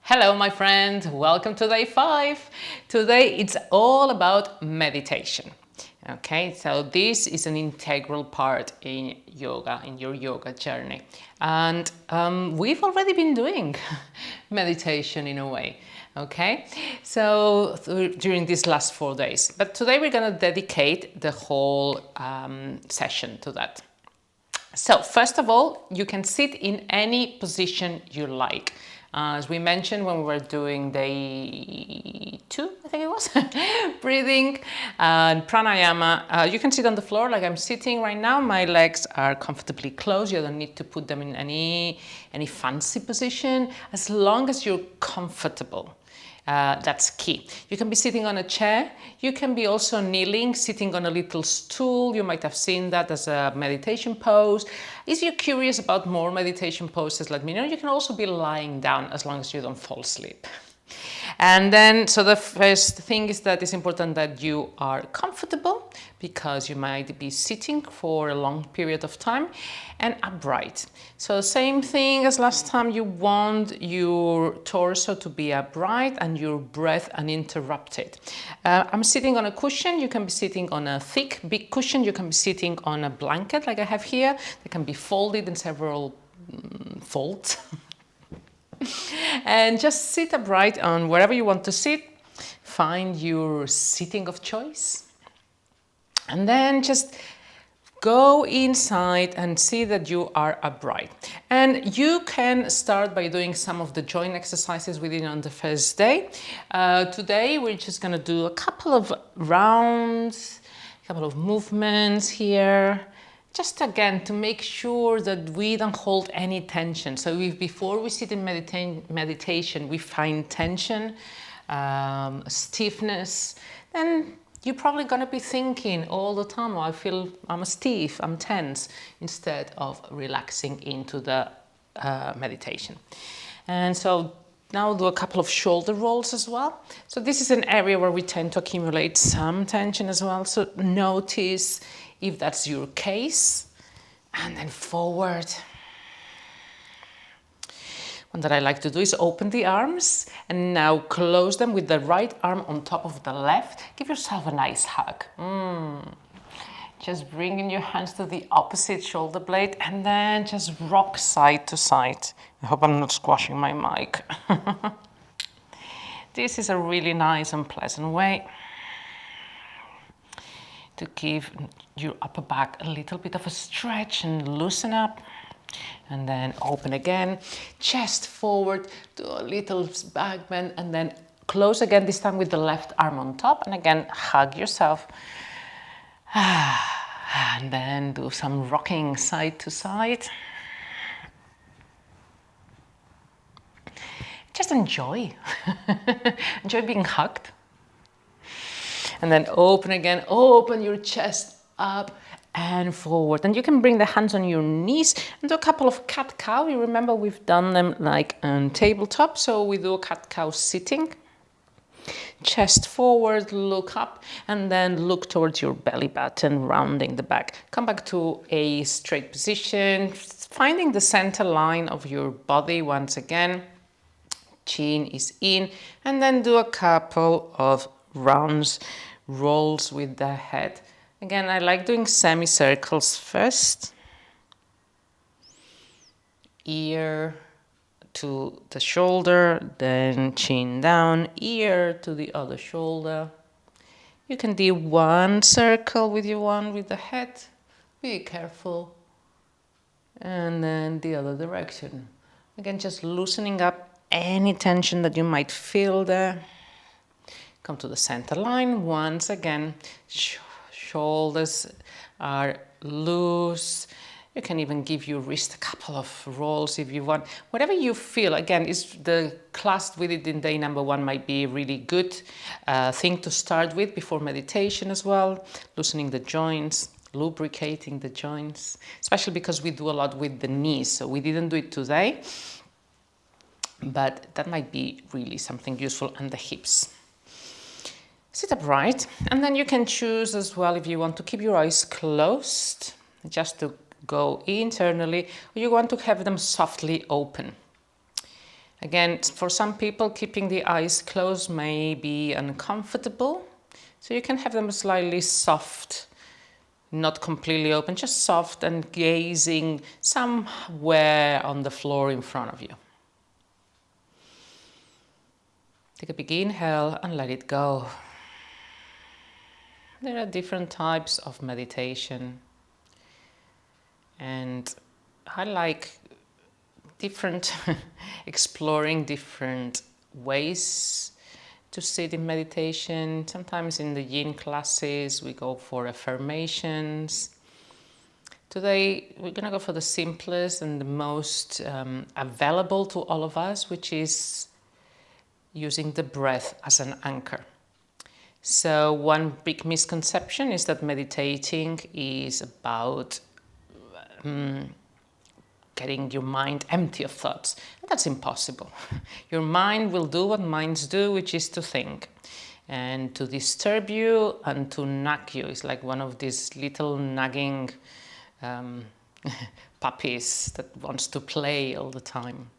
Hello, my friend. Welcome to day 5. Today it's all about meditation. Okay, so this is an integral part in yoga, in your yoga journey. And we've already been doing meditation in a way. Okay, so during these last 4 days. But today we're going to dedicate the whole session to that. So first of all, you can sit in any position you like. As we mentioned when we were doing day 2, I think it was, breathing and pranayama, you can sit on the floor like I'm sitting right now. My legs are comfortably closed. You don't need to put them in any fancy position, as long as you're comfortable. That's key. You can be sitting on a chair. You can be also kneeling, sitting on a little stool. You might have seen that as a meditation pose. If you're curious about more meditation poses, let me know. You can also be lying down as long as you don't fall asleep. And then, so the first thing is that it's important that you are comfortable, because you might be sitting for a long period of time, and upright. So same thing as last time, you want your torso to be upright and your breath uninterrupted. I'm sitting on a cushion. You can be sitting on a thick, big cushion. You can be sitting on a blanket like I have here. They can be folded in several folds. And just sit upright on wherever you want to sit. Find your seating of choice. And then just go inside and see that you are upright. And you can start by doing some of the joint exercises we did on the first day. Today we're just going to do a couple of rounds, a couple of movements here. Just again, to make sure that we don't hold any tension. So before we sit in meditation, we find tension, stiffness, then you're probably going to be thinking all the time, oh, I feel I'm stiff, I'm tense, instead of relaxing into the meditation. And so now do a couple of shoulder rolls as well. So this is an area where we tend to accumulate some tension as well. So notice if that's your case, and then forward. One that I like to do is open the arms and now close them with the right arm on top of the left. Give yourself a nice hug. Just bringing your hands to the opposite shoulder blade and then just rock side to side. I hope I'm not squashing my mic. This is a really nice and pleasant way to give your upper back a little bit of a stretch and loosen up. And then open again, chest forward, do a little back bend, and then close again, this time with the left arm on top. And again, hug yourself. And then do some rocking side to side. Just enjoy. Enjoy being hugged. And then open again, open your chest up and forward. And you can bring the hands on your knees and do a couple of cat-cow. You remember we've done them like on tabletop, so we do a cat-cow sitting. Chest forward, look up, and then look towards your belly button, rounding the back. Come back to a straight position, finding the center line of your body once again. Chin is in, and then do a couple of rounds, rolls with the head. Again, I like doing semicircles first. Ear to the shoulder, then chin down, ear to the other shoulder. You can do one circle with the head. Be careful. And then the other direction. Again, just loosening up any tension that you might feel there. Come to the center line once again. Shoulders are loose. You can even give your wrist a couple of rolls if you want. Whatever you feel. Again, is the class we did in day number 1 might be a really good thing to start with before meditation as well. Loosening the joints, lubricating the joints, especially because we do a lot with the knees. So we didn't do it today, but that might be really something useful, and the hips. Sit upright, and then you can choose as well if you want to keep your eyes closed, just to go internally, or you want to have them softly open. Again, for some people, keeping the eyes closed may be uncomfortable, so you can have them slightly soft, not completely open, just soft and gazing somewhere on the floor in front of you. Take a big inhale and let it go. There are different types of meditation, and I like exploring different ways to sit in meditation. Sometimes in the yin classes we go for affirmations. Today we're going to go for the simplest and the most available to all of us, which is using the breath as an anchor. So one big misconception is that meditating is about getting your mind empty of thoughts. That's impossible. Your mind will do what minds do, which is to think and to disturb you and to nag you. It's like one of these little nagging puppies that wants to play all the time.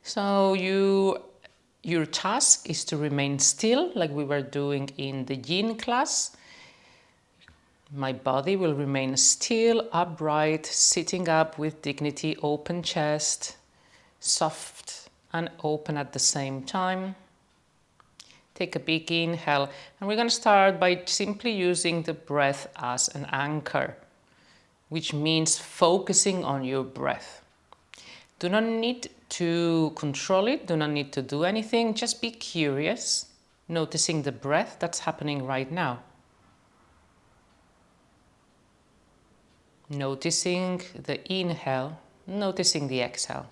So your task is to remain still, like we were doing in the yin class. My body will remain still, upright, sitting up with dignity, open chest, soft and open at the same time. Take a big inhale, and we're going to start by simply using the breath as an anchor, which means focusing on your breath. Do not need to control it, do not need to do anything, just be curious, noticing the breath that's happening right now. Noticing the inhale, noticing the exhale.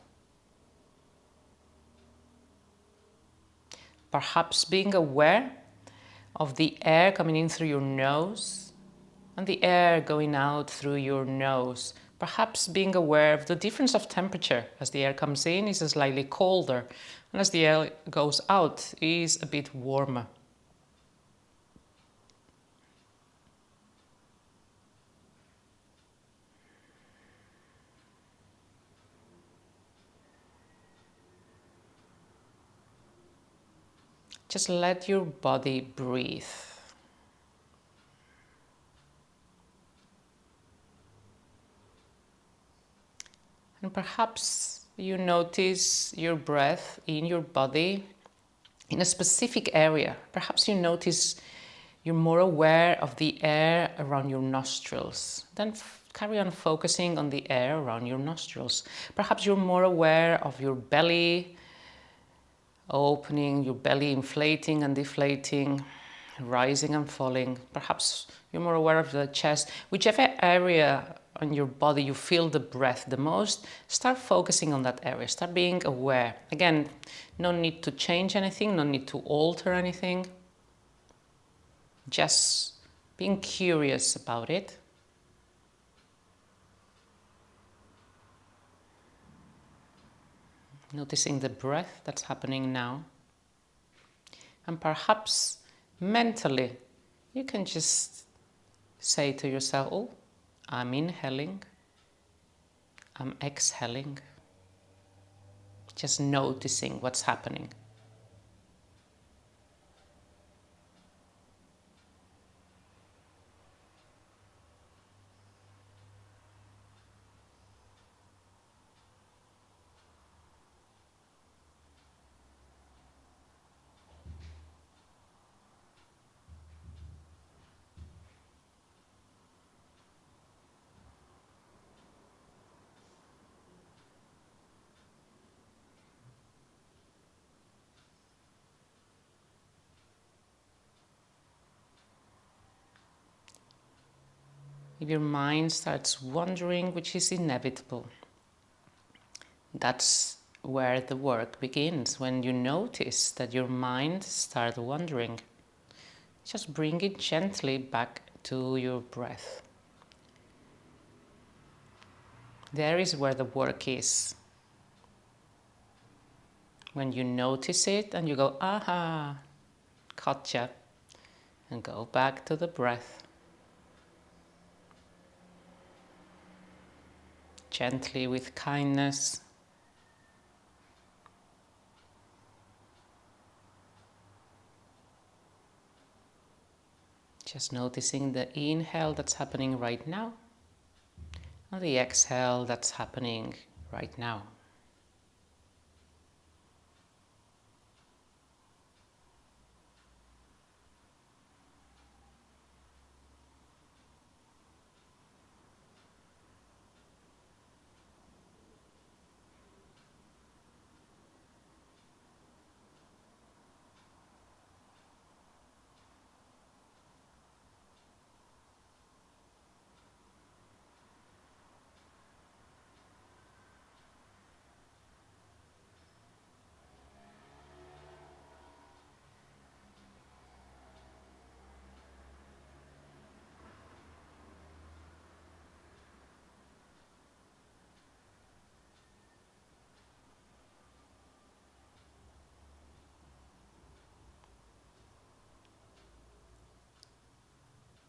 Perhaps being aware of the air coming in through your nose and the air going out through your nose. Perhaps being aware of the difference of temperature. As the air comes in, it's slightly colder, and as the air goes out, is a bit warmer. Just let your body breathe. And perhaps you notice your breath in your body in a specific area. Perhaps you notice you're more aware of the air around your nostrils. Then carry on focusing on the air around your nostrils. Perhaps you're more aware of your belly, opening, your belly inflating and deflating, rising and falling. Perhaps you're more aware of the chest. Whichever area on your body you feel the breath the most, start focusing on that area. Start being aware. Again, no need to change anything, no need to alter anything. Just being curious about it. Noticing the breath that's happening now. And perhaps mentally, you can just say to yourself, oh, I'm inhaling, I'm exhaling. Just noticing what's happening. If your mind starts wandering, which is inevitable, that's where the work begins. When you notice that your mind starts wandering, just bring it gently back to your breath. There is where the work is. When you notice it and you go, aha, gotcha, and go back to the breath. Gently, with kindness. Just noticing the inhale that's happening right now and the exhale that's happening right now.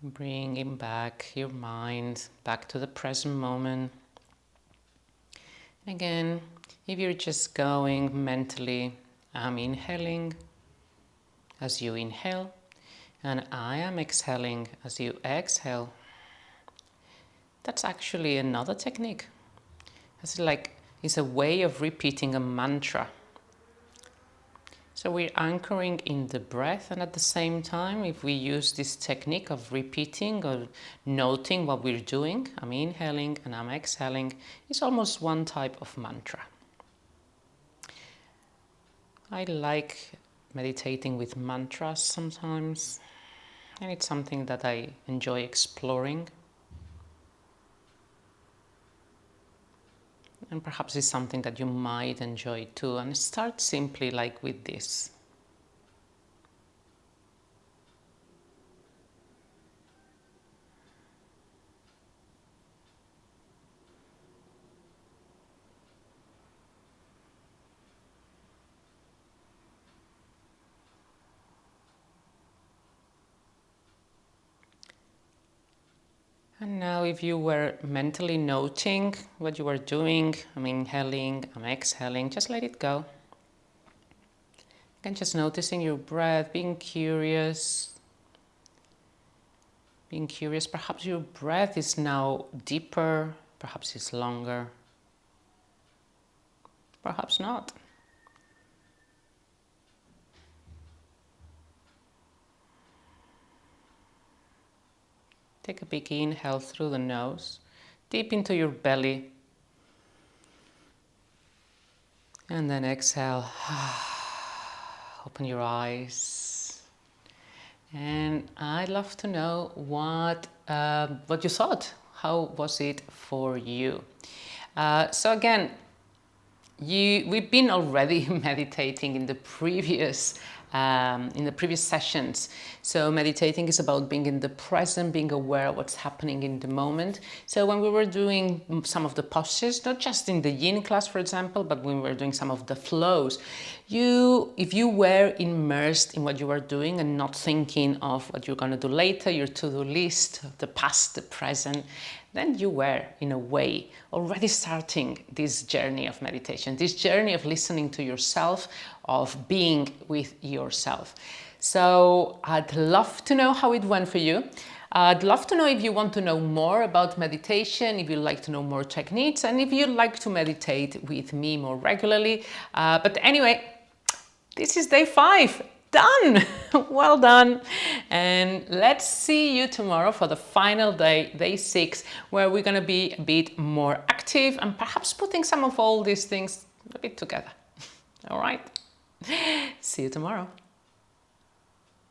Bringing back your mind back to the present moment. Again, if you're just going mentally, I'm inhaling as you inhale, and I am exhaling as you exhale. That's actually another technique. It's a way of repeating a mantra. So we're anchoring in the breath, and at the same time, if we use this technique of repeating or noting what we're doing, I'm inhaling and I'm exhaling, it's almost one type of mantra. I like meditating with mantras sometimes, and it's something that I enjoy exploring. And perhaps it's something that you might enjoy too. And start simply like with this. And now if you were mentally noting what you were doing, I'm inhaling, I'm exhaling, just let it go. Again, just noticing your breath, being curious. Being curious, perhaps your breath is now deeper, perhaps it's longer, perhaps not. Take a big inhale through the nose, deep into your belly. And then exhale. Open your eyes. And I'd love to know what you thought. How was it for you? So again, we've been already meditating in the previous sessions. So meditating is about being in the present, being aware of what's happening in the moment. So when we were doing some of the postures, not just in the yin class, for example, but when we were doing some of the flows, if you were immersed in what you were doing and not thinking of what you're going to do later, your to-do list, the past, the present, then you were, in a way, already starting this journey of meditation, this journey of listening to yourself, of being with yourself. So I'd love to know how it went for you. I'd love to know if you want to know more about meditation, if you'd like to know more techniques, and if you'd like to meditate with me more regularly. But anyway, this is day 5. Done! Well done! And let's see you tomorrow for the final day, day 6, where we're going to be a bit more active and perhaps putting some of all these things a bit together. All right? See you tomorrow.